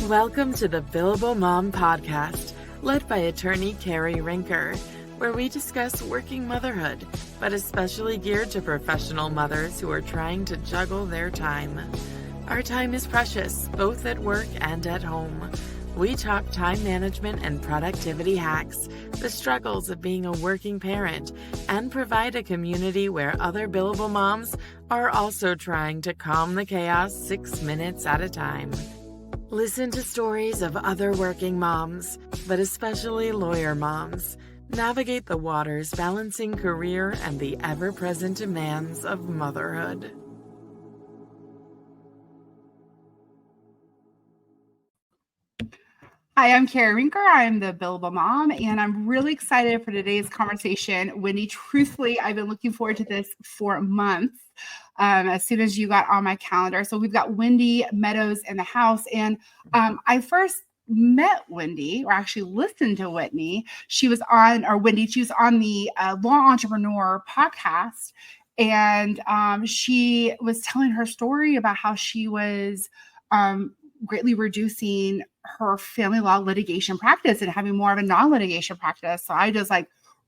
Welcome to the Billable Mom Podcast, led by attorney Cari Rincker, where we discuss working motherhood, but especially geared to professional mothers who are trying to juggle their time. Our time is precious, both at work and at home. We talk time management and productivity hacks, the struggles of being a working parent, and provide a community where other Billable Moms are also trying to calm the chaos 6 minutes at a time. Listen to stories of other working moms, but especially lawyer moms. Navigate the waters balancing career and the ever-present demands of motherhood. Hi, I'm Cari Rincker. I'm the Billable Mom, and I'm really excited for today's conversation. Wendy, truthfully, I've been looking forward to this for months. As soon as you got on my calendar. So we've got Wendy Meadows in the house. And I first met Wendy, or actually listened to Wendy. She was on the Law Entrepreneur podcast. And she was telling her story about how she was greatly reducing her family law litigation practice and having more of a non-litigation practice. So I just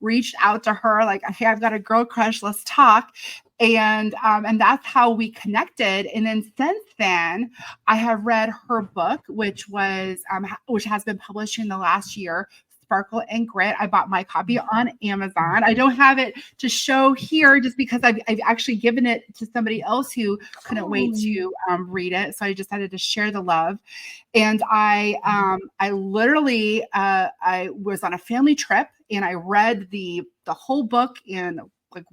reached out to her like, hey, I've got a girl crush, let's talk. And that's how we connected. And then since then, I have read her book, which has been published in the last year, Sparkle and Grit. I bought my copy on Amazon. I don't have it to show here just because I've actually given it to somebody else who couldn't wait to read it. So I decided to share the love. And I literally was on a family trip and I read the whole book in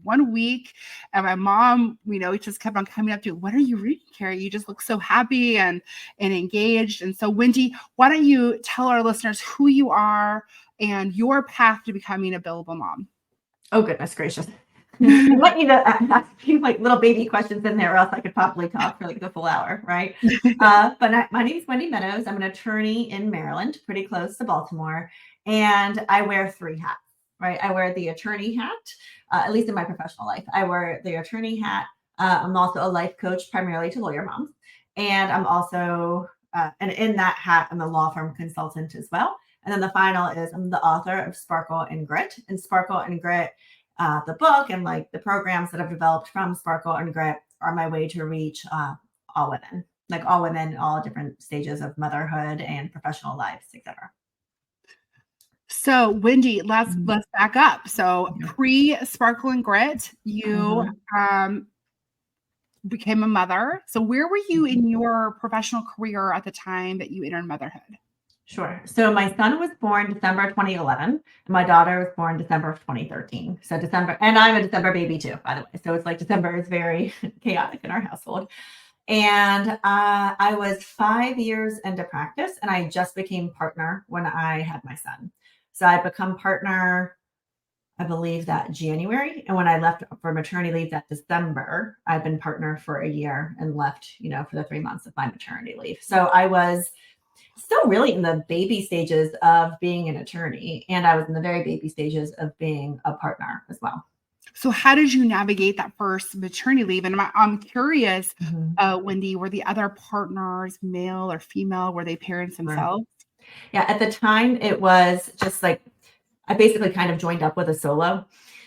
1 week. And my mom, just kept on coming up to, what are you reading, Cari? You just look so happy and engaged. And so Wendy, why don't you tell our listeners who you are and your path to becoming a Billable Mom? Oh, goodness gracious. I want you to ask a few little baby questions in there, or else I could probably talk for the full hour, right? But my name is Wendy Meadows. I'm an attorney in Maryland, pretty close to Baltimore. And I wear 3 hats, right? I wear the attorney hat, at least in my professional life. I wear the attorney hat. I'm also a life coach, primarily to lawyer moms. And I'm also, and in that hat, I'm a law firm consultant as well. And then the final is I'm the author of Sparkle and Grit. And Sparkle and Grit, the book and the programs that I've developed from Sparkle and Grit are my way to reach all women, all different stages of motherhood and professional lives, etc. So Wendy, let's back up. So pre-Sparkle and Grit, you became a mother. So where were you in your professional career at the time that you entered motherhood? Sure. So my son was born December 2011, and my daughter was born December of 2013. So December, and I'm a December baby too, by the way. So it's December is very chaotic in our household. And I was 5 years into practice, and I just became partner when I had my son. So I become partner, I believe that January. And when I left for maternity leave that December, I've been partner for a year and left, for the 3 months of my maternity leave. So I was still really in the baby stages of being an attorney. And I was in the very baby stages of being a partner as well. So how did you navigate that first maternity leave? And I'm curious, Wendy, were the other partners male or female? Were they parents themselves? Yeah, at the time, it was just I basically kind of joined up with a solo.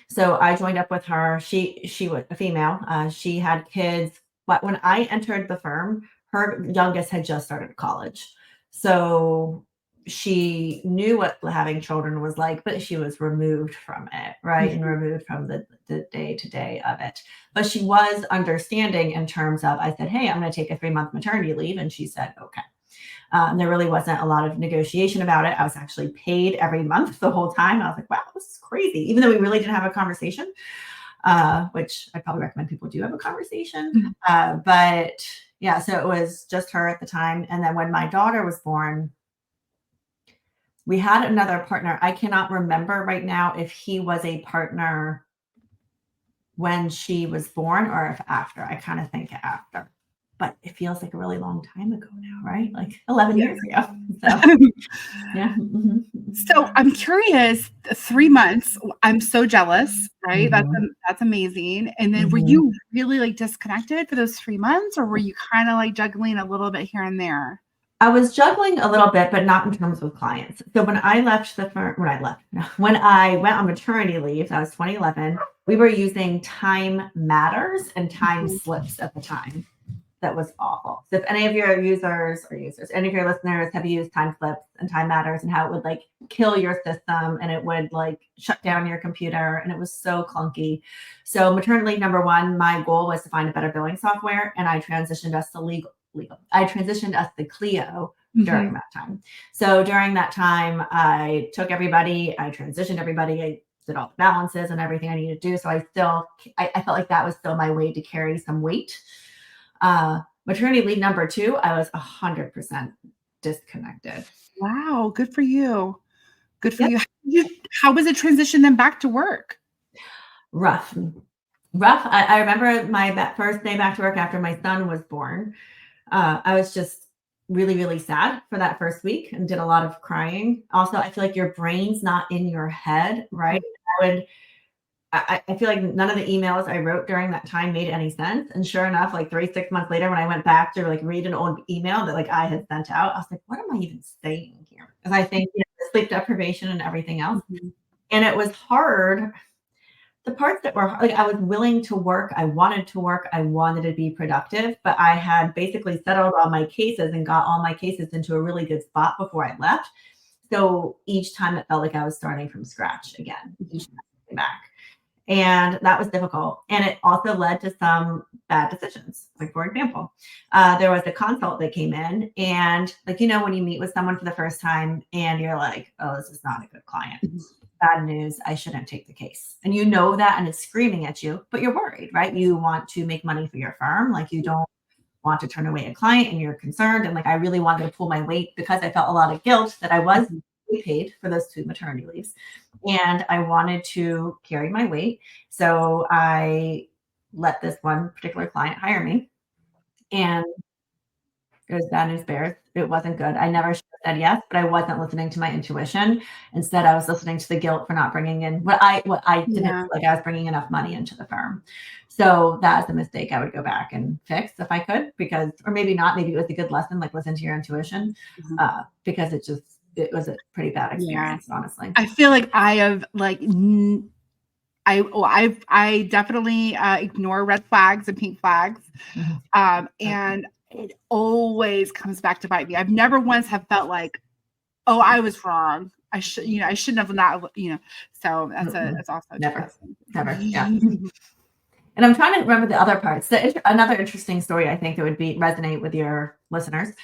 So I joined up with her. She was a female. She had kids. But when I entered the firm, her youngest had just started college. So she knew what having children was like, but she was removed from it, right? And removed from the day-to-day of it. But she was understanding in terms of, I said, hey, I'm going to take a 3-month maternity leave. And she said, okay. And there really wasn't a lot of negotiation about it. I was actually paid every month the whole time. I was like, wow, this is crazy. Even though we really didn't have a conversation, which I probably recommend people do have a conversation. But yeah, so it was just her at the time. And then when my daughter was born, we had another partner. I cannot remember right now if he was a partner when she was born or if after. I kind of think after. But it feels like a really long time ago now, right? 11 years ago. So, yeah. So I'm curious, 3 months, I'm so jealous, right? That's amazing. And then were you really disconnected for those 3 months, or were you kind of juggling a little bit here and there? I was juggling a little bit, but not in terms of clients. So when I left the firm, when I went on maternity leave, that was 2011, we were using Time Matters and Time Slips at the time. That was awful. So if any of your any of your listeners have used Time Slips and Time Matters and how it would like kill your system and it would like shut down your computer and it was so clunky. So maternity leave number one, my goal was to find a better billing software and I transitioned us to legal. I transitioned us to Clio during that time. So during that time, I took everybody, I transitioned everybody, I did all the balances and everything I needed to do. So I felt like that was still my way to carry some weight. Maternity leave number two, I was 100% disconnected. Wow. Good for you. Good for you. How was it transition then back to work? Rough. I remember my first day back to work after my son was born. I was just really, really sad for that first week and did a lot of crying. Also, I feel like your brain's not in your head, right? I feel like none of the emails I wrote during that time made any sense. And sure enough, like 6 months later, when I went back to like read an old email that like I had sent out, I was like, what am I even saying here? Because I think the sleep deprivation and everything else. And it was hard. The parts that were like, I was willing to work. I wanted to work. I wanted to be productive, but I had basically settled all my cases and got all my cases into a really good spot before I left. So each time it felt like I was starting from scratch again, each time I came back. And that was difficult. And it also led to some bad decisions. Like, for example, there was a consult that came in and like, when you meet with someone for the first time and you're like, oh, this is not a good client. Bad news, I shouldn't take the case. And you know that and it's screaming at you, but you're worried, right? You want to make money for your firm. Like you don't want to turn away a client and you're concerned. And like, I really wanted to pull my weight because I felt a lot of guilt that I was paid for those 2 maternity leaves. And I wanted to carry my weight. So I let this one particular client hire me. And it was bad news bears. It wasn't good. I never should have said yes, but I wasn't listening to my intuition. Instead, I was listening to the guilt for not bringing in what I didn't feel like I was bringing enough money into the firm. So that is a mistake I would go back and fix if I could, or maybe not. Maybe it was a good lesson, like listen to your intuition, because it was a pretty bad experience, honestly. I feel like I have like I definitely ignore red flags and pink flags, and it always comes back to bite me. I've never once have felt like, oh, I was wrong. I shouldn't have not. So that's also never. Yeah. And I'm trying to remember the other parts. Another interesting story I think that would resonate with your listeners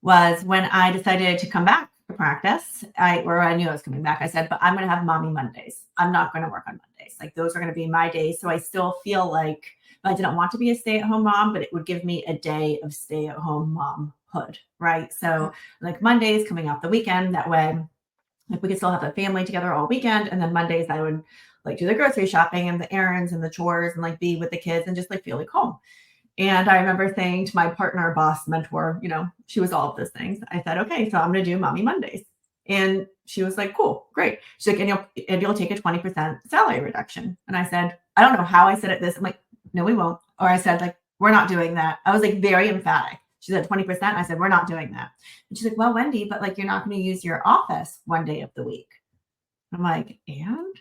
was when I decided to come back to practice. I knew I was coming back. I said, but I'm going to have mommy Mondays. I'm not going to work on Mondays. Like those are going to be my days. So I still feel like I didn't want to be a stay-at-home mom, but it would give me a day of stay-at-home momhood, right? So like Mondays coming off the weekend, that way like we could still have a family together all weekend. And then Mondays I would like do the grocery shopping and the errands and the chores and like be with the kids and just like feel like home. And I remember saying to my partner, boss, mentor, she was all of those things. I said, okay, so I'm going to do mommy Mondays. And she was like, cool, great. She's like, and you'll take a 20% salary reduction. And I said, I don't know how I said it this. I'm like, no, we won't. Or I said, like, we're not doing that. I was like very emphatic. She said 20%. I said, we're not doing that. And she's like, well, Wendy, but like, you're not going to use your office one day of the week. I'm like, and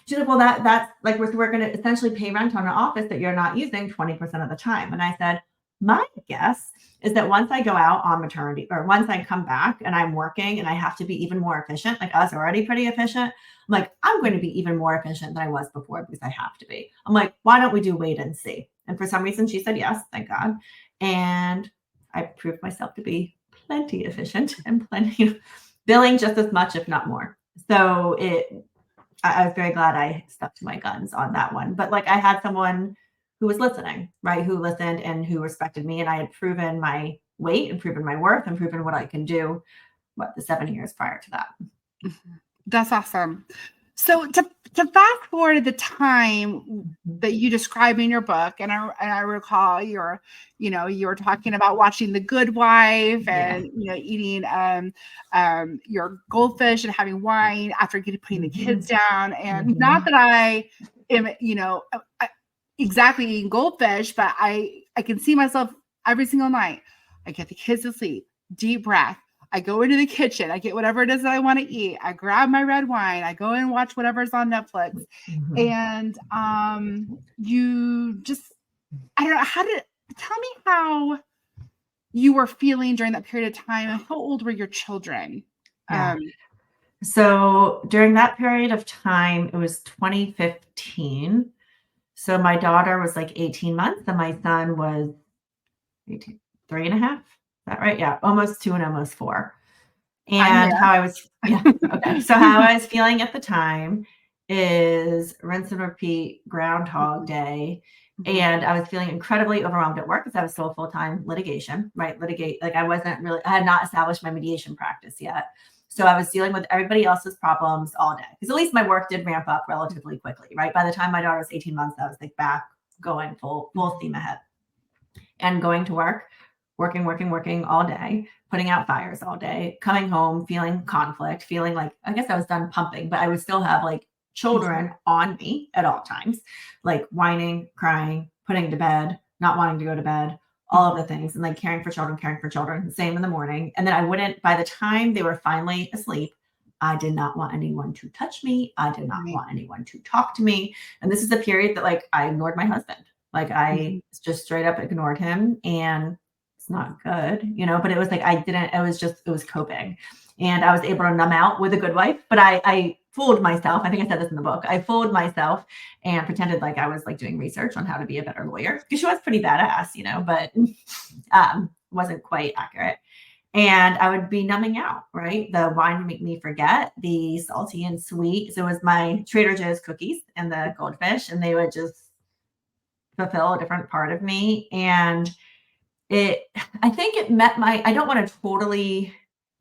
she's like, well, that's like, we're going to essentially pay rent on an office that you're not using 20% of the time. And I said, my guess is that once I go out on maternity or once I come back and I'm working and I have to be even more efficient, like I was already pretty efficient. I'm like, I'm going to be even more efficient than I was before because I have to be. I'm like, why don't we do wait and see? And for some reason she said yes, thank God. And I proved myself to be plenty efficient and plenty billing just as much, if not more. So I was very glad I stuck to my guns on that one. But like I had someone who was listening, right? Who listened and who respected me. And I had proven my weight and proven my worth and proven what I can do, the 7 years prior to that. That's awesome. So to fast forward to the time that you describe in your book, and I recall you were talking about watching The Good Wife and eating your goldfish and having wine after putting the kids down. And not that I am exactly eating goldfish, but I can see myself every single night. I get the kids to sleep. deep breath. I go into the kitchen. I get whatever it is that I want to eat. I grab my red wine. I go and watch whatever's on Netflix. And you just, I don't know, tell me how you were feeling during that period of time. How old were your children? Yeah. So during that period of time, it was 2015. So my daughter was like 18 months and my son was 3 and a half. Is that right? Yeah. Almost 2 and almost 4. And how I was, okay. So how I was feeling at the time is rinse and repeat Groundhog Day. And I was feeling incredibly overwhelmed at work because I was still full-time litigation, right? Like I had not established my mediation practice yet. So I was dealing with everybody else's problems all day because at least my work did ramp up relatively quickly, right? By the time my daughter was 18 months, I was like back going full steam ahead and going to work, working all day, putting out fires all day, coming home, feeling conflict, feeling like, I guess I was done pumping, but I would still have like children on me at all times, like whining, crying, putting to bed, not wanting to go to bed, all of the things, and like caring for children, same in the morning. And then by the time they were finally asleep, I did not want anyone to touch me. I did not want anyone to talk to me. And this is a period that like I ignored my husband. Like I just straight up ignored him, and it's not good, but it was like, it was coping. And I was able to numb out with a good wife, but I fooled myself. I think I said this in the book. I fooled myself and pretended like I was like doing research on how to be a better lawyer because she was pretty badass, but wasn't quite accurate. And I would be numbing out, right? The wine would make me forget, the salty and sweet. So it was my Trader Joe's cookies and the goldfish, and they would just fulfill a different part of me. And I think it met I don't want to totally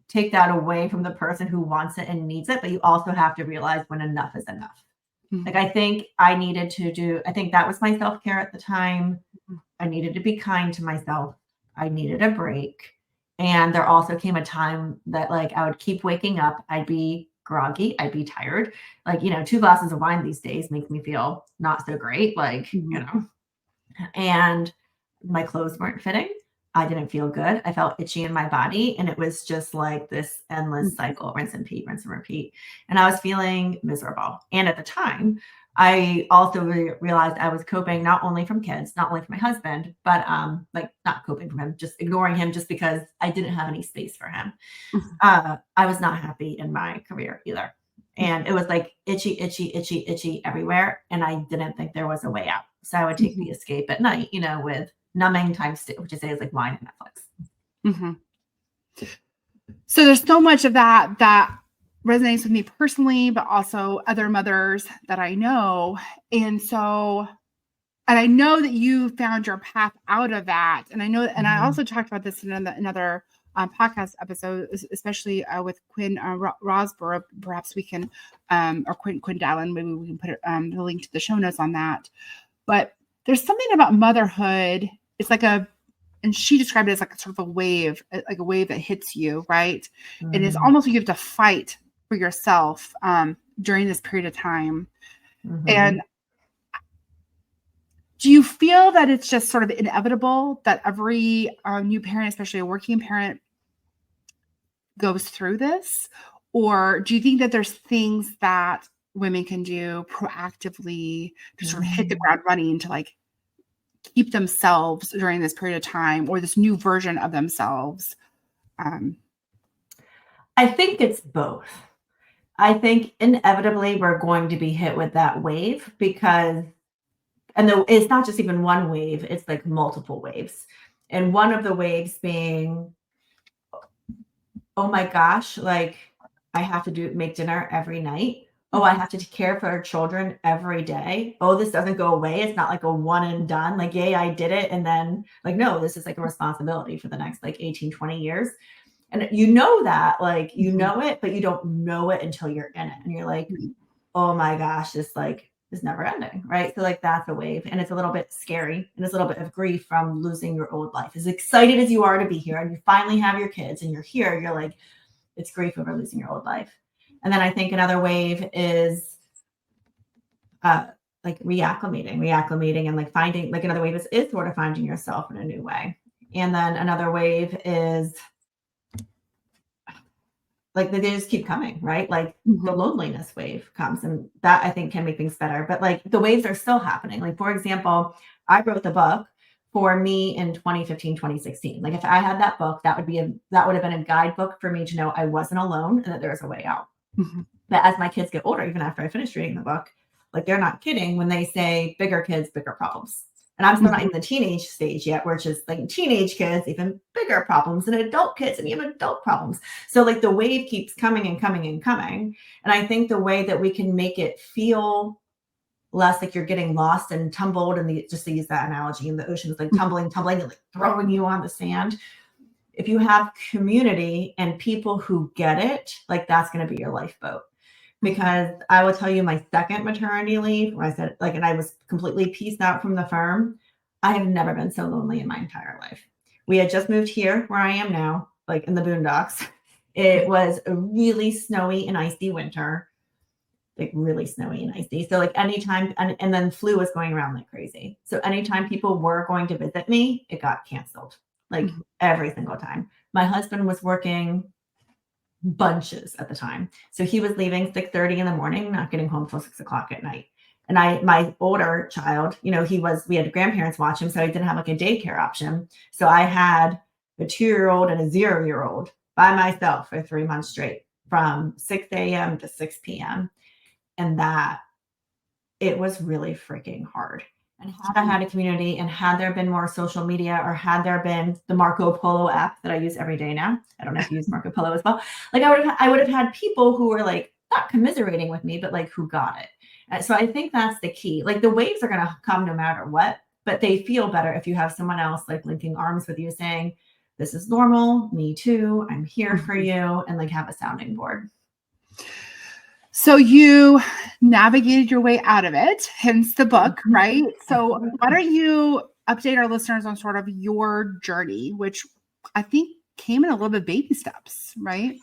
take that away from the person who wants it and needs it, but you also have to realize when enough is enough. Like, I think I think that was my self-care at the time. I needed to be kind to myself. I needed a break. And there also came a time that like, I would keep waking up. I'd be groggy. I'd be tired. Like, 2 glasses of wine these days makes me feel not so great. Like, and my clothes weren't fitting. I didn't feel good. I felt itchy in my body. And it was just like this endless cycle, rinse and repeat. And I was feeling miserable. And at the time, I also realized I was coping not only from kids, not only from my husband, but like not coping from him, just ignoring him just because I didn't have any space for him. I was not happy in my career either. And it was like itchy everywhere. And I didn't think there was a way out. So I would take the escape at night, with numbing times 2, which I say is like wine and Netflix. So there's so much of that resonates with me personally, but also other mothers that I know. And I know that you found your path out of that. And I know, and I also talked about this in another podcast episode, especially with Quinn Rosborough. Perhaps we can, or Quinn Dallin, maybe we can put the link to the show notes on that. But there's something about motherhood. It's like and she described it as like a sort of a wave that hits you, right? And it's almost like you have to fight for yourself during this period of time. And do you feel that it's just sort of inevitable that every new parent, especially a working parent, goes through this? Or do you think that there's things that women can do proactively to sort of hit the ground running to like keep themselves during this period of time, or this new version of themselves? I think it's both. I think inevitably we're going to be hit with that wave because, it's not just even one wave, it's like multiple waves. And one of the waves being, oh my gosh, like I have to make dinner every night. Oh, I have to take care of our children every day. Oh, this doesn't go away. It's not like a one and done. Like, yay, I did it. And then like, no, this is like a responsibility for the next like 18, 20 years. And that, like, know it, but you don't know it until you're in it. And you're like, oh my gosh, this like is never ending. Right. So like that's a wave. And it's a little bit scary. And it's a little bit of grief from losing your old life. As excited as you are to be here and you finally have your kids and you're here, you're like, it's grief over losing your old life. And then I think another wave is like reacclimating and like finding, like another wave is sort of finding yourself in a new way. And then another wave is like they just keep coming, right? Like Mhm. the loneliness wave comes, and that I think can make things better. But like the waves are still happening. Like, for example, I wrote the book for me in 2015, 2016. Like if I had that book, that would have been a guidebook for me to know I wasn't alone and that there's a way out. Mhm. But as my kids get older, even after I finish reading the book, like they're not kidding when they say bigger kids, bigger problems. And I'm still not in the teenage stage yet, where it's just like teenage kids, even bigger problems, and adult kids, and even adult problems. So like the wave keeps coming and coming and coming. And I think the way that we can make it feel less like you're getting lost and tumbled, and just to use that analogy, in the ocean is like tumbling, and like throwing you on the sand. If you have community and people who get it, like that's going to be your lifeboat. Because I will tell you, my second maternity leave, where I said like, and I was completely pieced out from the firm, I have never been so lonely in my entire life. We had just moved here where I am now, like in the boondocks. It was a really snowy and icy winter, like really snowy and icy. So like anytime, and then flu was going around like crazy. So anytime people were going to visit me, it got canceled, like every single time. My husband was working bunches at the time. So he was leaving 6:30 in the morning, not getting home till 6 o'clock at night. And my older child, we had grandparents watch him, so I didn't have like a daycare option. So I had a 2-year-old and a 0-year-old by myself for 3 months straight, from 6 a.m. to 6 p.m. And that it was really freaking hard. And had I had a community, and had there been more social media, or had there been the Marco Polo app that I use every day now, I don't know if you use Marco Polo as well. Like I would have had people who were like not commiserating with me, but like who got it. And so I think that's the key. Like the waves are going to come no matter what, but they feel better if you have someone else like linking arms with you, saying, "This is normal. Me too. I'm here for you," and like have a sounding board. So you navigated your way out of it, hence the book, right? So why don't you update our listeners on sort of your journey, which I think came in a little bit baby steps, right?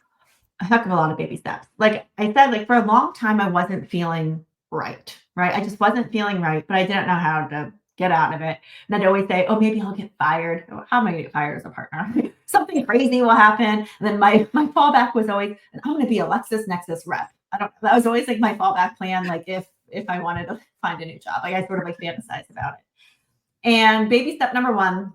A heck of a lot of baby steps. Like I said, like for a long time, I wasn't feeling right? I just wasn't feeling right, but I didn't know how to get out of it. And I'd always say, "Oh, maybe I'll get fired." How am I going to get fired as a partner? Something crazy will happen. And then my fallback was always, "I'm going to be a LexisNexis rep." That was always like my fallback plan. Like if I wanted to find a new job, like I sort of like fantasize about it. And baby step number one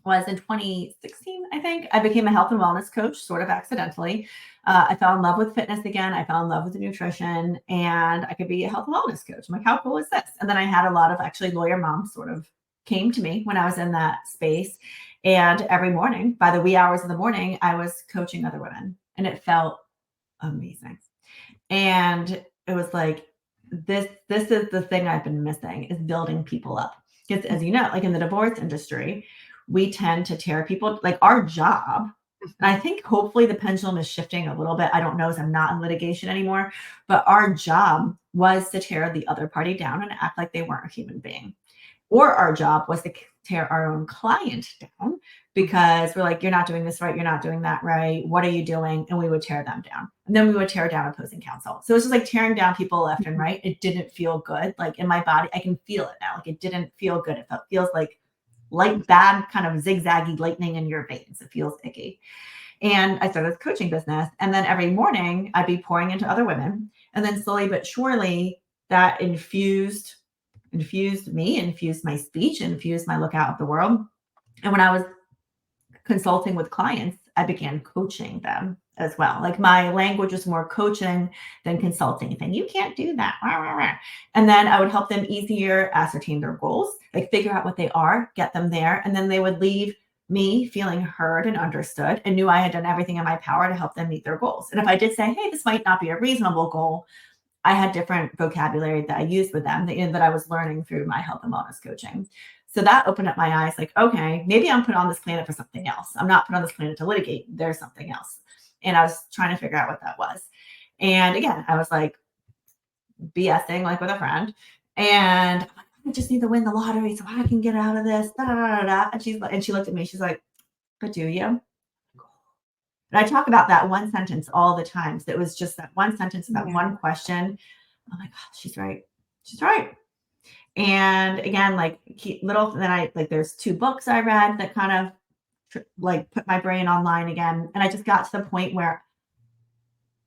was in 2016, I think. I became a health and wellness coach, sort of accidentally. I fell in love with fitness again. I fell in love with nutrition, and I could be a health and wellness coach. I'm like, how cool is this? And then I had a lot of actually lawyer moms sort of came to me when I was in that space. And every morning, by the wee hours of the morning, I was coaching other women, and it felt amazing. And it was like, this is the thing I've been missing, is building people up. Because as you know, like in the divorce industry, we tend to tear people, like our job. And I think hopefully the pendulum is shifting a little bit. I don't know, as I'm not in litigation anymore, but our job was to tear the other party down and act like they weren't a human being. Or our job was to tear our own client down, because we're like, "You're not doing this right. You're not doing that right. What are you doing?" And we would tear them down. And then we would tear down opposing counsel. So it's just like tearing down people left and right. It didn't feel good. Like in my body, I can feel it now. Like it didn't feel good. It feels like bad kind of zigzaggy lightning in your veins. It feels icky. And I started this coaching business. And then every morning I'd be pouring into other women. And then slowly but surely that infused me, infused my speech, infused my look out of the world. And when I was consulting with clients, I began coaching them as well. Like my language was more coaching than consulting. Saying, "You can't do that." And then I would help them easier ascertain their goals, like figure out what they are, get them there. And then they would leave me feeling heard and understood, and knew I had done everything in my power to help them meet their goals. And if I did say, "Hey, this might not be a reasonable goal," I had different vocabulary that I used with them that I was learning through my health and wellness coaching. So that opened up my eyes, like, okay, maybe I'm put on this planet for something else. I'm not put on this planet to litigate. There's something else. And I was trying to figure out what that was. And again, I was like BSing like with a friend. And I just need to win the lottery so I can get out of this. Da, da, da, da. And she looked at me. She's like, "But do you?" And I talk about that one sentence all the time. So it was just that one sentence, that one question. I'm like, "Oh, she's right. She's right." And again, there's 2 books I read that kind of like put my brain online again. And I just got to the point where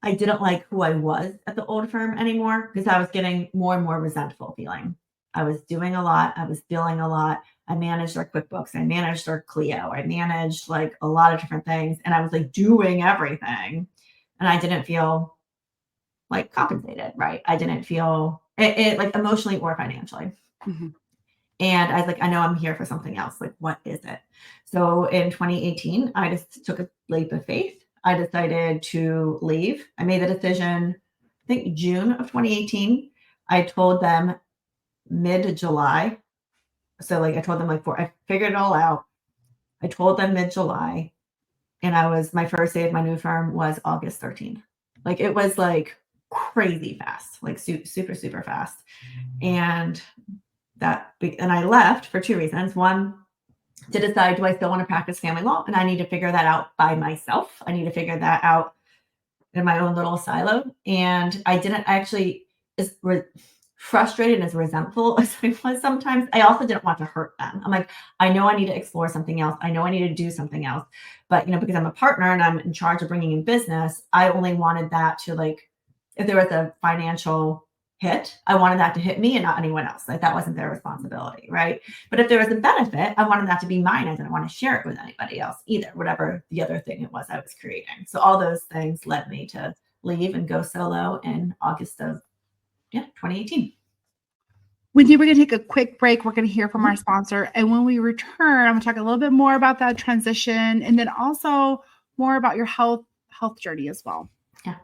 I didn't like who I was at the old firm anymore because I was getting more and more resentful feeling. I was doing a lot. I was billing a lot. I managed our QuickBooks. I managed our Clio. I managed like a lot of different things. And I was like doing everything. And I didn't feel like compensated, right? I didn't feel it like emotionally or financially. Mm-hmm. And I was like, I know I'm here for something else. Like, what is it? So in 2018, I just took a leap of faith. I decided to leave. I made the decision, I think June of 2018. I told them mid-July. So like I told them I figured it all out. I told them mid-July. And my first day of my new firm was August 13th. Like it was like crazy fast, like super, super fast. And I left for two reasons. One, to decide, do I still want to practice family law? And I need to figure that out by myself. I need to figure that out in my own little silo. And I didn't actually, as frustrated and as resentful as I was sometimes, I also didn't want to hurt them. I'm like, I know I need to explore something else. I know I need to do something else. But, because I'm a partner and I'm in charge of bringing in business, I only wanted that to like, if there was a financial hit, I wanted that to hit me and not anyone else. Like that wasn't their responsibility, right? But if there was a benefit, I wanted that to be mine. I didn't want to share it with anybody else either, whatever the other thing it was I was creating. So all those things led me to leave and go solo in August of 2018. Wendy, we're going to take a quick break. We're going to hear from our sponsor. And when we return, I'm going to talk a little bit more about that transition and then also more about your health journey as well. Yeah.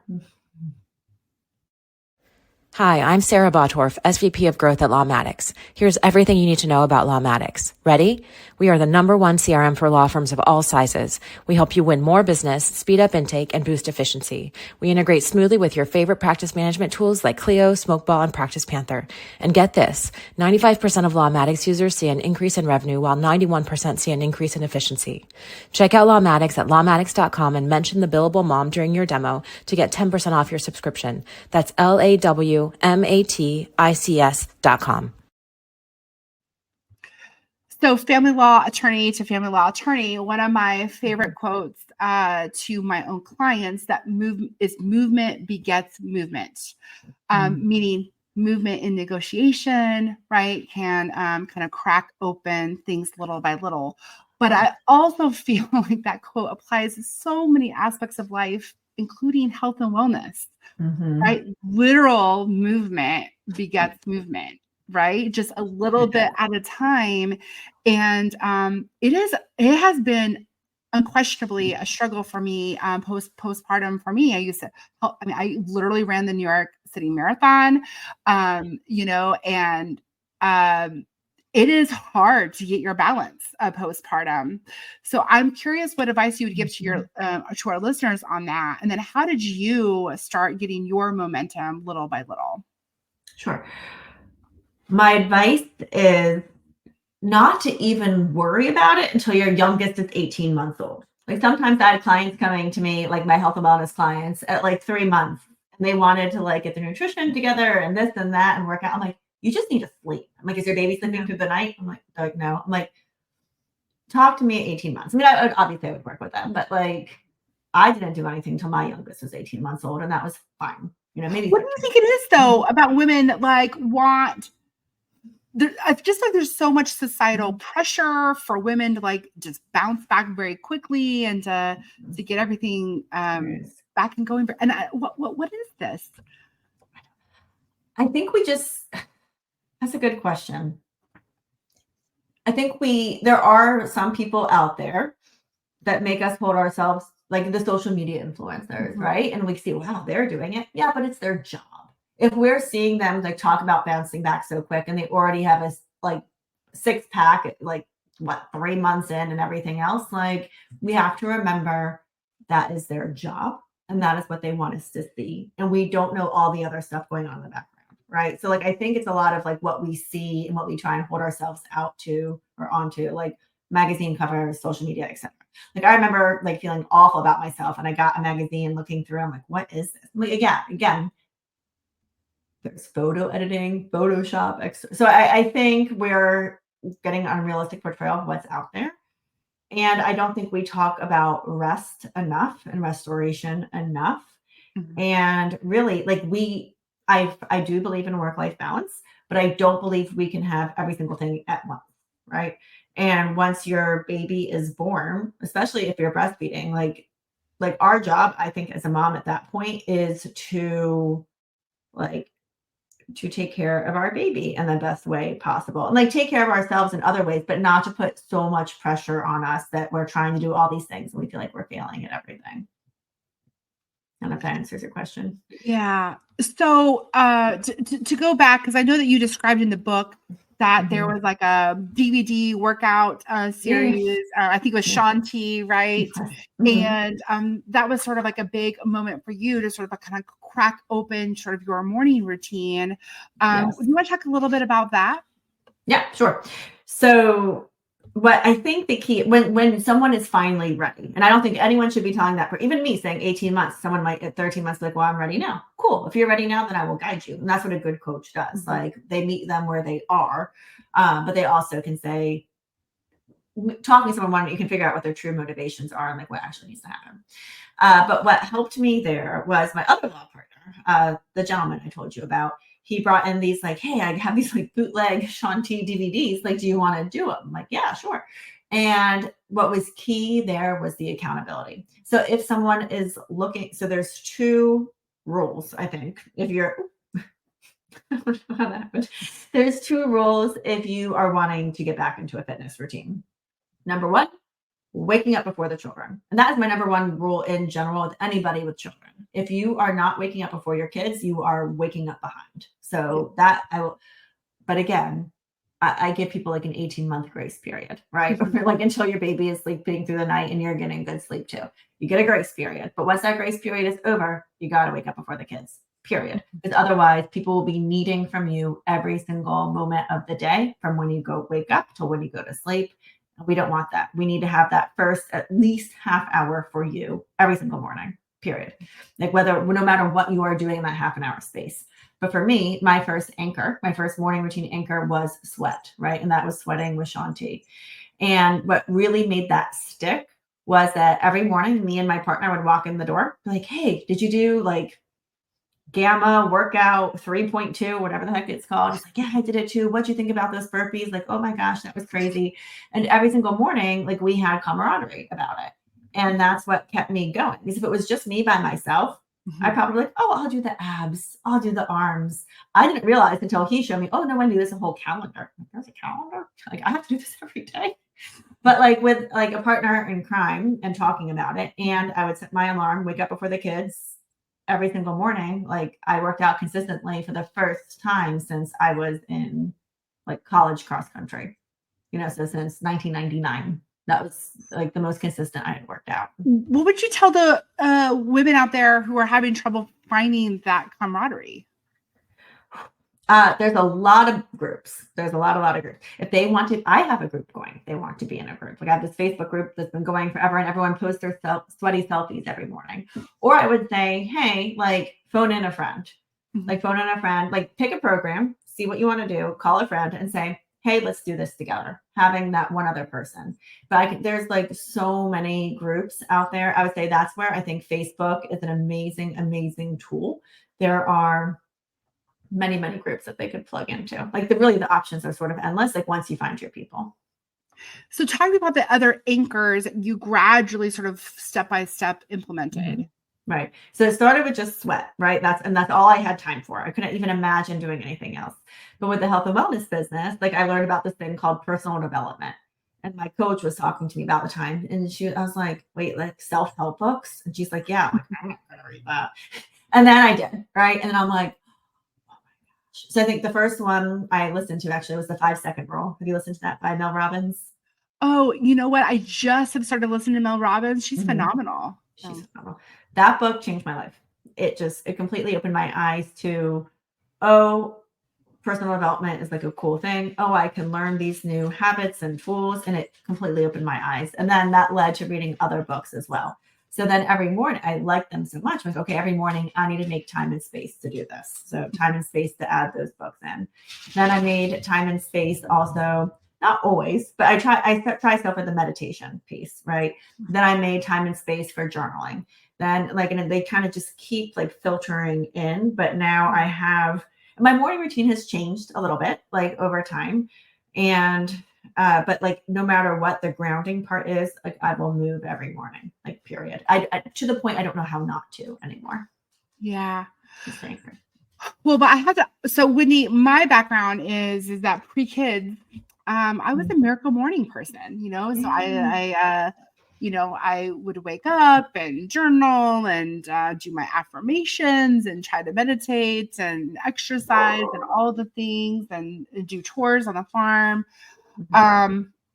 Hi, I'm Sarah Bottorff, SVP of Growth at Lawmatics. Here's everything you need to know about Lawmatics. Ready? We are the #1 CRM for law firms of all sizes. We help you win more business, speed up intake, and boost efficiency. We integrate smoothly with your favorite practice management tools like Clio, Smokeball, and Practice Panther. And get this, 95% of Lawmatics users see an increase in revenue while 91% see an increase in efficiency. Check out Lawmatics at lawmatics.com and mention the Billable Mom during your demo to get 10% off your subscription. That's LAWMATICS.com. So family law attorney to family law attorney, one of my favorite quotes to my own clients that movement begets movement, meaning movement in negotiation, right, can kind of crack open things little by little. But I also feel like that quote applies to so many aspects of life, including health and wellness, right? Literal movement begets movement, right? Just a little bit at a time. And it has been unquestionably a struggle for me, postpartum for me. I literally ran the New York City Marathon, it is hard to get your balance postpartum. So I'm curious what advice you would give to our listeners on that. And then how did you start getting your momentum little by little? Sure. My advice is not to even worry about it until your youngest is 18 months old. Like sometimes I had clients coming to me, like my health and wellness clients at like 3 months, and they wanted to like get their nutrition together and this and that and work out. I'm like, you just need to sleep. I'm like, is your baby sleeping through the night? I'm like, no. I'm like, talk to me at 18 months. I mean, I would work with them, but like, I didn't do anything until my youngest was 18 months old, and that was fine. Maybe. What do you think it is though about women that like want? I just like there's so much societal pressure for women to like just bounce back very quickly and to get everything back and going. And what is this? I think that's a good question. I think there are some people out there that make us hold ourselves like the social media influencers, right? And we see, wow, they're doing it. Yeah, but it's their job. If we're seeing them like talk about bouncing back so quick and they already have a like 6-pack, like 3 months in and everything else, like we have to remember that is their job and that is what they want us to see. And we don't know all the other stuff going on in the background. Right. So like, I think it's a lot of like what we see and what we try and hold ourselves out to or onto, like magazine covers, social media, etc. Like I remember like feeling awful about myself and I got a magazine looking through. I'm like, what is this? Like, again, there's photo editing, Photoshop. So I think we're getting an unrealistic portrayal of what's out there. And I don't think we talk about rest enough and restoration enough. And really, like I do believe in work-life balance, but I don't believe we can have every single thing at once, right? And once your baby is born, especially if you're breastfeeding, like our job, I think as a mom at that point is to take care of our baby in the best way possible and like take care of ourselves in other ways, but not to put so much pressure on us that we're trying to do all these things and we feel like we're failing at everything. I don't know if that answers your question. Yeah. So to go back, because I know that you described in the book that there was like a DVD workout series. I think it was Shanti, right? And that was sort of like a big moment for you to sort of kind of crack open sort of your morning routine. Do you want to talk a little bit about that? Yeah, sure. So what I think the key when someone is finally ready, and I don't think anyone should be telling that, for even me saying 18 months, someone might at 13 months be like, well, I'm ready now. Cool. If you're ready now, then I will guide you. And that's what a good coach does. Like they meet them where they are, but they also can say, talking to someone, you can figure out what their true motivations are and like what actually needs to happen. But what helped me there was my other law partner, the gentleman I told you about. He brought in these like, hey, I have these like bootleg Shanti DVDs. Like, do you want to do them? I'm like, yeah, sure. And what was key there was the accountability. So if someone is looking, so there's 2 rules, I think, if you're, there's 2 rules if you are wanting to get back into a fitness routine. Number 1, waking up before the children. And that is my number 1 rule in general with anybody with children. If you are not waking up before your kids, you are waking up behind. So that I will, but again, I give people like an 18-month grace period, right? Like until your baby is sleeping through the night and you're getting good sleep too. You get a grace period. But once that grace period is over, you got to wake up before the kids, period. Because otherwise people will be needing from you every single moment of the day, from when you go wake up till when you go to sleep. We don't want that. We need to have that first at least half hour for you every single morning, period. Like no matter what you are doing in that half an hour space. But for me, my first morning routine anchor was sweat, right? And that was sweating with Shanti. And what really made that stick was that every morning, me and my partner would walk in the door, be like, hey, did you do like Gamma workout 3.2, whatever the heck it's called? It's like, yeah, I did it too. What'd you think about those burpees? Like, oh my gosh, that was crazy. And every single morning, like we had camaraderie about it. And that's what kept me going. Because if it was just me by myself, I'd probably like, oh, I'll do the abs. I'll do the arms. I didn't realize until he showed me, oh no, Wendy, there's a whole calendar. Like, there's a calendar? Like I have to do this every day. But like with like a partner in crime and talking about it. And I would set my alarm, wake up before the kids every single morning. Like I worked out consistently for the first time since I was in like college cross country, so since 1999. That was like the most consistent I had worked out. What would you tell the women out there who are having trouble finding that camaraderie? There's a lot of groups. There's a lot of groups. If they want to, I have a group going. They want to be in a group. Like I have this Facebook group that's been going forever, and everyone posts their sweaty selfies every morning. Or I would say, hey, like phone in a friend. Like phone in a friend. Like pick a program, see what you want to do, call a friend, and say, hey, let's do this together. Having that one other person. But there's like so many groups out there. I would say that's where I think Facebook is an amazing, amazing tool. There are many, many groups that they could plug into. Like the options are sort of endless, like once you find your people. So talking about the other anchors you gradually sort of step by step implemented. Right. So it started with just sweat, right? That's all I had time for. I couldn't even imagine doing anything else. But with the health and wellness business, like I learned about this thing called personal development. And my coach was talking to me about the time. And I was like, wait, like self-help books? And she's like, yeah. I'm like, I'm not going to read that. And then I did, right? And then I'm like, oh my gosh. So I think the first one I listened to actually was the 5-second rule. Have you listened to that by Mel Robbins? Oh, you know what? I just have started listening to Mel Robbins. She's phenomenal. She's phenomenal. That book changed my life. It completely opened my eyes to, personal development is like a cool thing. Oh, I can learn these new habits and tools. And it completely opened my eyes. And then that led to reading other books as well. So then every morning I liked them so much. I'm like, okay, every morning I need to make time and space to do this. So time and space to add those books in. Then I made time and space also, not always, but I try stuff with the meditation piece, right? Then I made time and space for journaling. Then and they kind of just keep like filtering in. But now I have, my morning routine has changed a little bit, like over time. And, but like, no matter what the grounding part is, like I will move every morning, like period. I to the point, I don't know how not to anymore. Yeah. Just saying. Well, but I have to, so Wendy, my background is that pre-kids, I was a miracle morning person, so I would wake up and journal and do my affirmations and try to meditate and exercise and all the things and do chores on the farm.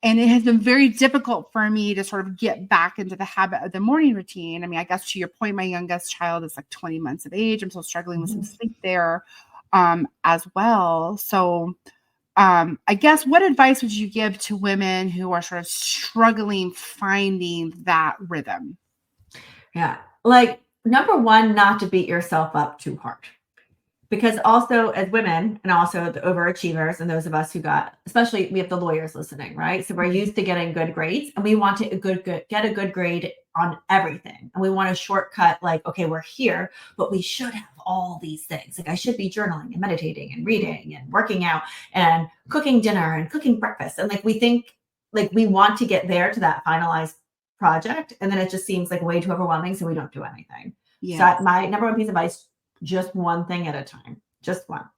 And it has been very difficult for me to sort of get back into the habit of the morning routine. I mean, I guess to your point, my youngest child is like 20 months of age. I'm still struggling with some sleep there as well. So I guess what advice would you give to women who are sort of struggling finding that rhythm? Yeah. Like, number one, not to beat yourself up too hard. Because also as women and also the overachievers and those of us who especially we have the lawyers listening, right? So we're used to getting good grades and we want to get a good grade on everything. And we want a shortcut, like, okay, we're here, but we should have all these things. Like I should be journaling and meditating and reading and working out and cooking dinner and cooking breakfast. And like, we think like we want to get there to that finalized project. And then it just seems like way too overwhelming. So we don't do anything. Yeah. So my number one piece of advice, just one thing at a time, just one.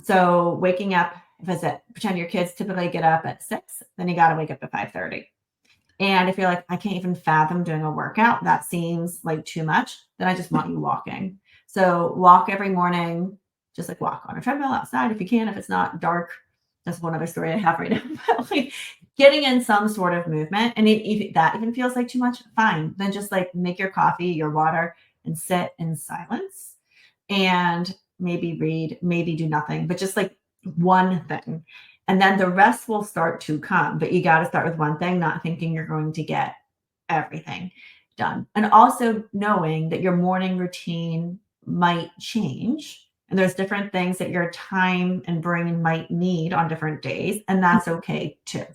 So waking up, pretend your kids typically get up at 6, then you got to wake up at 5:30. And if you're like, I can't even fathom doing a workout, that seems like too much, then I just want you walking. So walk every morning, just like walk on a treadmill outside if you can, if it's not dark. That's one other story I have right now. But like getting in some sort of movement. And if that even feels like too much, fine. Then just like make your coffee, your water, and sit in silence. And maybe read, maybe do nothing, but just like one thing. And then the rest will start to come. But you got to start with one thing, not thinking you're going to get everything done. And also knowing that your morning routine might change. And there's different things that your time and brain might need on different days. And that's okay too.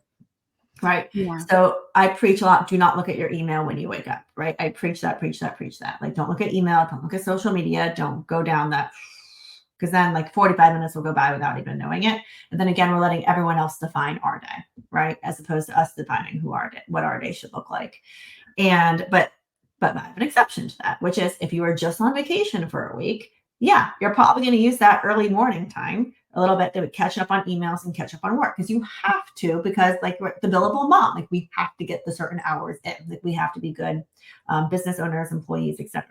Right. Yeah. So I preach a lot. Do not look at your email when you wake up. Right. I preach that. Like, don't look at email. Don't look at social media. Don't go down that. Because then like 45 minutes will go by without even knowing it. And then again, we're letting everyone else define our day. Right. As opposed to us defining what our day should look like. But I have an exception to that, which is if you are just on vacation for a week, yeah, you're probably going to use that early morning time a little bit to catch up on emails and catch up on work because you have to, because like we're the billable mom, like we have to get the certain hours in, like we have to be good business owners, employees, etc.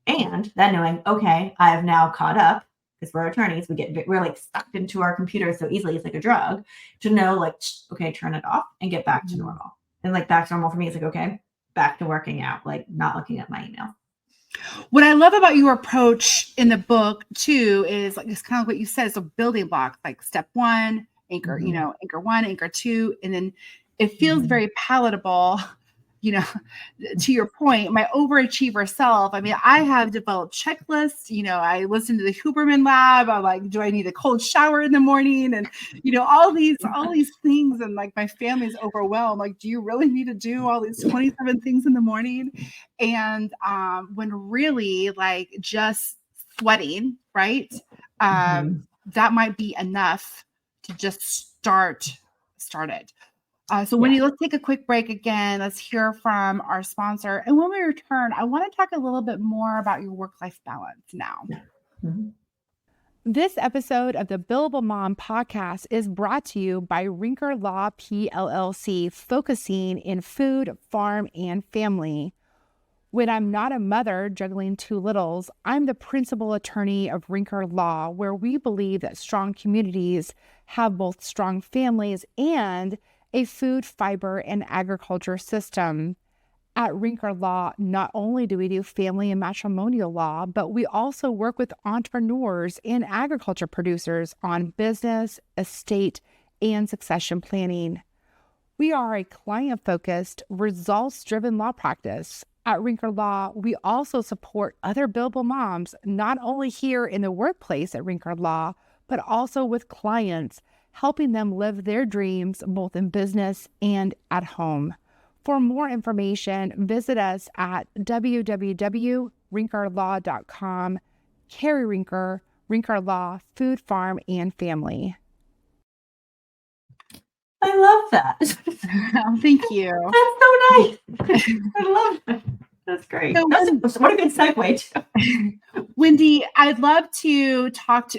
And then knowing, okay, I have now caught up because we're attorneys, we're like stuck into our computers so easily. It's like a drug to know like, okay, turn it off and get back to normal. And like back to normal for me is like, okay, back to working out, like not looking at my email. What I love about your approach in the book too is like it's kind of what you said. So building blocks, like step 1, anchor, anchor 1, anchor 2, and then it feels very palatable. To your point, my overachiever self. I mean, I have developed checklists. I listen to the Huberman Lab. I'm like, do I need a cold shower in the morning? And all these things. And like my family's overwhelmed. Like, do you really need to do all these 27 things in the morning? And when really like just sweating, right? That might be enough to just start it. So Wendy, let's take a quick break again. Let's hear from our sponsor. And when we return, I want to talk a little bit more about your work-life balance now. This episode of the Billable Mom Podcast is brought to you by Rincker Law PLLC, focusing in food, farm, and family. When I'm not a mother juggling 2 littles, I'm the principal attorney of Rincker Law, where we believe that strong communities have both strong families and a food, fiber, and agriculture system. At Rincker Law, not only do we do family and matrimonial law, but we also work with entrepreneurs and agriculture producers on business, estate, and succession planning. We are a client-focused, results-driven law practice. At Rincker Law, we also support other billable moms, not only here in the workplace at Rincker Law, but also with clients, helping them live their dreams both in business and at home. For more information, visit us at www.rinkerlaw.com. Cari Rincker, Rincker Law, Food, Farm, and Family. I love that. Thank you. That's so nice. I love that. That's great. So What a good segue too. Wendy, I'd love to talk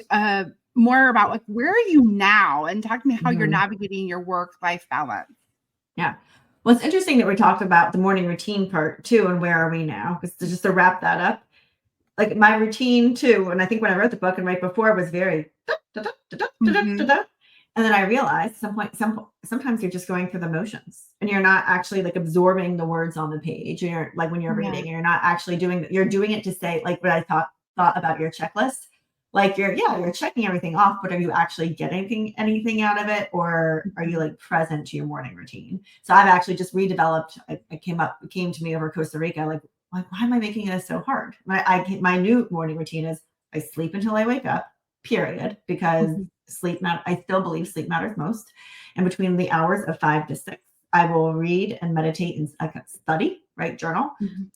more about like where are you now, and talk to me how you're navigating your work-life balance. Yeah. Well, it's interesting that we talked about the morning routine part too, and where are we now? Because just to wrap that up, like my routine too, and I think when I wrote the book and right before was very and then I realized sometimes you're just going through the motions and you're not actually like absorbing the words on the page. And you're like, when you're reading, and you're not actually you're doing it to say like what I thought about your checklist. Like you're checking everything off, but are you actually getting anything out of it? Or are you like present to your morning routine? So I've actually just redeveloped, it came to me over Costa Rica. Like, why am I making this so hard? My new morning routine is I sleep until I wake up, period, because I still believe sleep matters most. And between the hours of 5 to 6, I will read and meditate and study, right? Journal,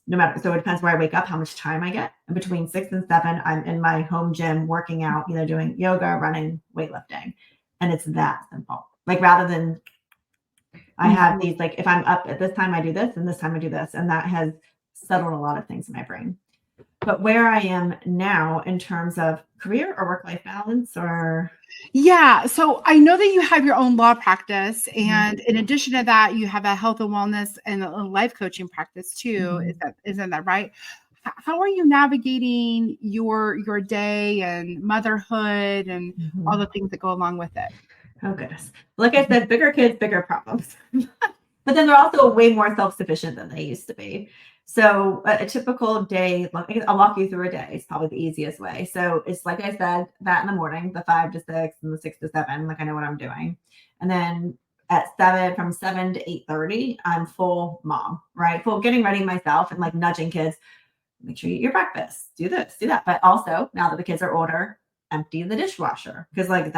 no matter. So it depends where I wake up, how much time I get. And between 6 and 7, I'm in my home gym working out, either doing yoga, running, weightlifting. And it's that simple. Like rather than I have these, like if I'm up at this time, I do this, and this time I do this. And that has settled a lot of things in my brain. But where I am now in terms of career or work-life balance or... Yeah. So I know that you have your own law practice. And in addition to that, you have a health and wellness and a life coaching practice too. Isn't that right? How are you navigating your day and motherhood and all the things that go along with it? Oh, goodness. Like I said, bigger kids, bigger problems. But then they're also way more self-sufficient than they used to be. So a typical day, I'll walk you through a day. It's probably the easiest way. So it's like I said, that in the morning, the 5 to 6 and the 6 to 7, like I know what I'm doing. And then at 7, from 7 to 8:30, I'm full mom, right? Full getting ready myself and like nudging kids. Make sure you eat your breakfast, do this, do that. But also now that the kids are older, empty the dishwasher, because like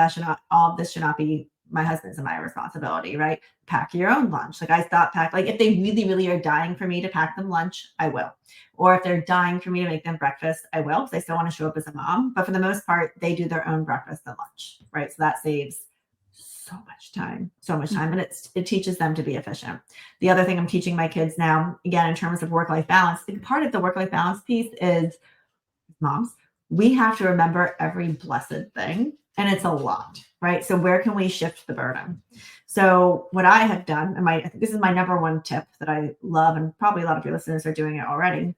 all of this should not be my husband's and my responsibility, right? Pack your own lunch. Like I stop pack. Like if they really, really are dying for me to pack them lunch, I will. Or if they're dying for me to make them breakfast, I will, because I still want to show up as a mom. But for the most part, they do their own breakfast and lunch, right? So that saves so much time, and it teaches them to be efficient. The other thing I'm teaching my kids now, again, in terms of work-life balance, part of the work-life balance piece is moms, we have to remember every blessed thing. And it's a lot, right? So where can we shift the burden? So what I have done, and I think this is my number one tip that I love, and probably a lot of your listeners are doing it already.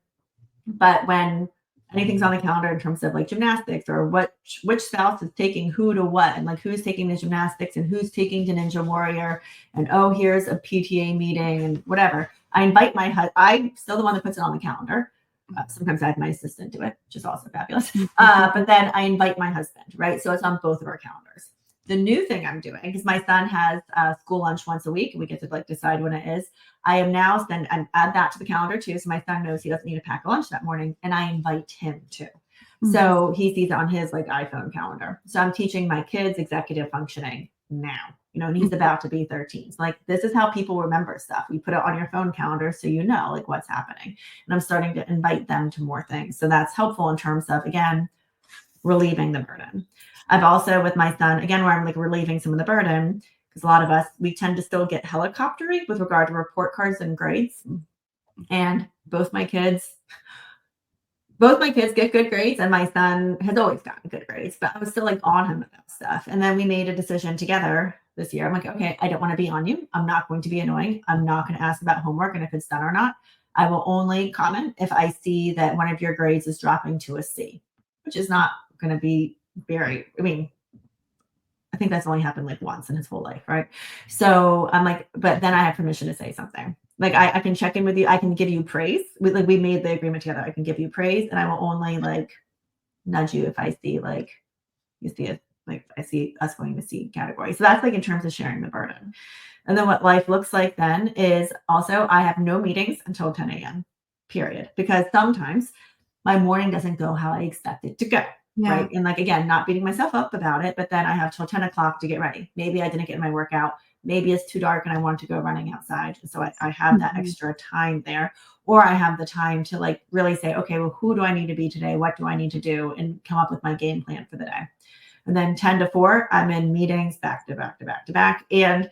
But when anything's on the calendar in terms of like gymnastics or which spouse is taking who to what, and like who's taking the gymnastics and who's taking to Ninja Warrior, and here's a PTA meeting and whatever. I invite my husband. I'm still the one that puts it on the calendar. Sometimes I have my assistant do it, which is also fabulous. But then I invite my husband, right? So it's on both of our calendars. The new thing I'm doing, because my son has school lunch once a week and we get to like decide when it is. I am now add that to the calendar too. So my son knows he doesn't need to pack a lunch that morning, and I invite him too. So he sees it on his like iPhone calendar. So I'm teaching my kids executive functioning now, and he's about to be 13. So like, this is how people remember stuff. You put it on your phone calendar so you know like what's happening. And I'm starting to invite them to more things. So that's helpful in terms of, again, relieving the burden. I've also, with my son, again, where I'm like relieving some of the burden, because a lot of us, we tend to still get helicoptery with regard to report cards and grades. And both my kids get good grades, and my son has always gotten good grades, but I was still like on him about stuff. And then we made a decision together this year. I'm like, okay, I don't want to be on you. I'm not going to be annoying. I'm not going to ask about homework and if it's done or not. I will only comment if I see that one of your grades is dropping to a C, which is not going to be I think that's only happened like once in his whole life, right? So I'm like, but then I have permission to say something. Like I can check in with you. I can give you praise. We made the agreement together. I can give you praise, and I will only like nudge you if I see like you see it, like I see us going to C category. So that's like in terms of sharing the burden. And then what life looks like then is also I have no meetings until 10 a.m. period, because sometimes my morning doesn't go how I expect it to go. right? And like, again, not beating myself up about it, but then I have till 10 o'clock to get ready. Maybe I didn't get my workout. Maybe it's too dark and I want to go running outside. And so I have that extra time there, or I have the time to like really say, okay, well, who do I need to be today? What do I need to do? And come up with my game plan for the day. And then 10 to 4, I'm in meetings back to back to back to back. And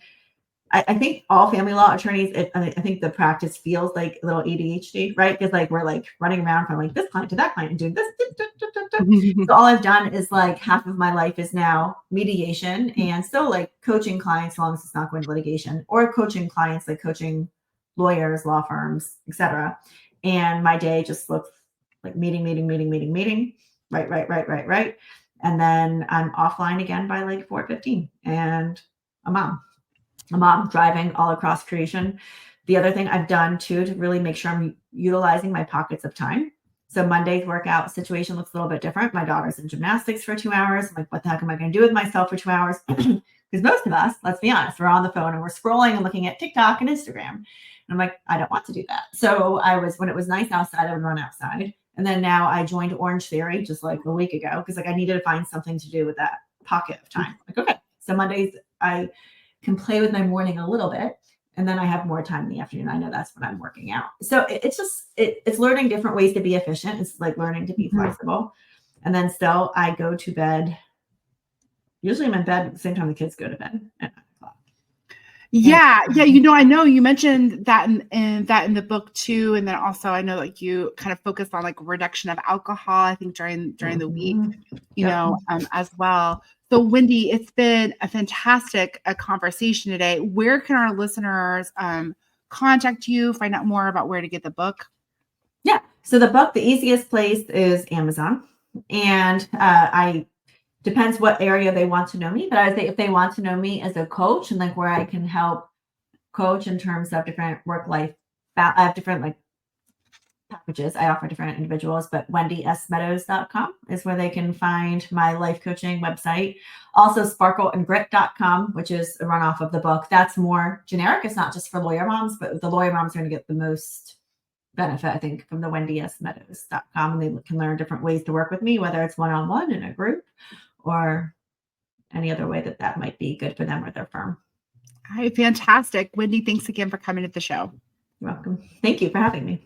I think all family law attorneys, I think the practice feels like a little ADHD, right? Because like we're like running around from like this client to that client and doing this. So all I've done is like half of my life is now mediation and still like coaching clients as long as it's not going to litigation, or coaching clients, like coaching lawyers, law firms, etc. And my day just looks like meeting, right. And then I'm offline again by like 4:15, and a mom driving all across creation. The other thing I've done too, to really make sure I'm utilizing my pockets of time. So Monday's workout situation looks a little bit different. My daughter's in gymnastics for 2 hours. I'm like, what the heck am I going to do with myself for 2 hours? Because most of us, let's be honest, we're on the phone and we're scrolling and looking at TikTok and Instagram. And I'm like, I don't want to do that. So when it was nice outside, I would run outside. And then now I joined Orange Theory just like a week ago, because like I needed to find something to do with that pocket of time. Like, okay, so Mondays I can play with my morning a little bit, and then I have more time in the afternoon. I know that's when I'm working out. So it's learning different ways to be efficient. It's like learning to be flexible. And then still I go to bed. Usually I'm in bed at the same time the kids go to bed at 9 o'clock. Yeah. I know you mentioned that in the book too. And then also I know like you kind of focused on like reduction of alcohol, I think during the week, as well. So Wendy, it's been a fantastic conversation today. Where can our listeners contact you, find out more about where to get the book? Yeah. So the book, the easiest place is Amazon. And depends what area they want to know me. But I would say if they want to know me as a coach and like where I can help coach in terms of different work-life, I have different like packages. I offer different individuals, but wendysmeadows.com is where they can find my life coaching website. Also sparkleandgrit.com, which is a runoff of the book. That's more generic. It's not just for lawyer moms, but the lawyer moms are going to get the most benefit, I think, from the wendysmeadows.com. And they can learn different ways to work with me, whether it's one-on-one in a group or any other way that might be good for them or their firm. All right, fantastic. Wendy, thanks again for coming to the show. You're welcome. Thank you for having me.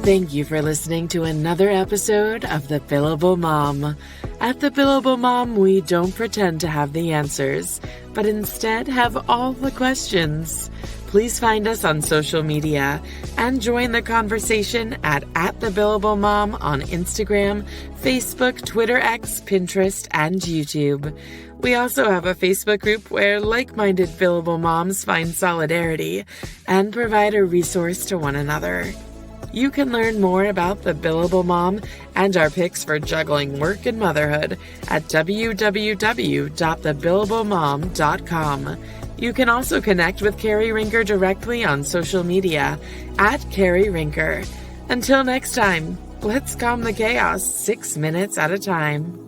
Thank you for listening to another episode of The Billable Mom. At The Billable Mom, we don't pretend to have the answers, but instead have all the questions. Please find us on social media and join the conversation at The Billable Mom on Instagram, Facebook, Twitter, X, Pinterest, and YouTube. We also have a Facebook group where like-minded Billable Moms find solidarity and provide a resource to one another. You can learn more about the Billable Mom and our picks for juggling work and motherhood at www.thebillablemom.com. You can also connect with Cari Rincker directly on social media at Cari Rincker. Until next time, let's calm the chaos 6 minutes at a time.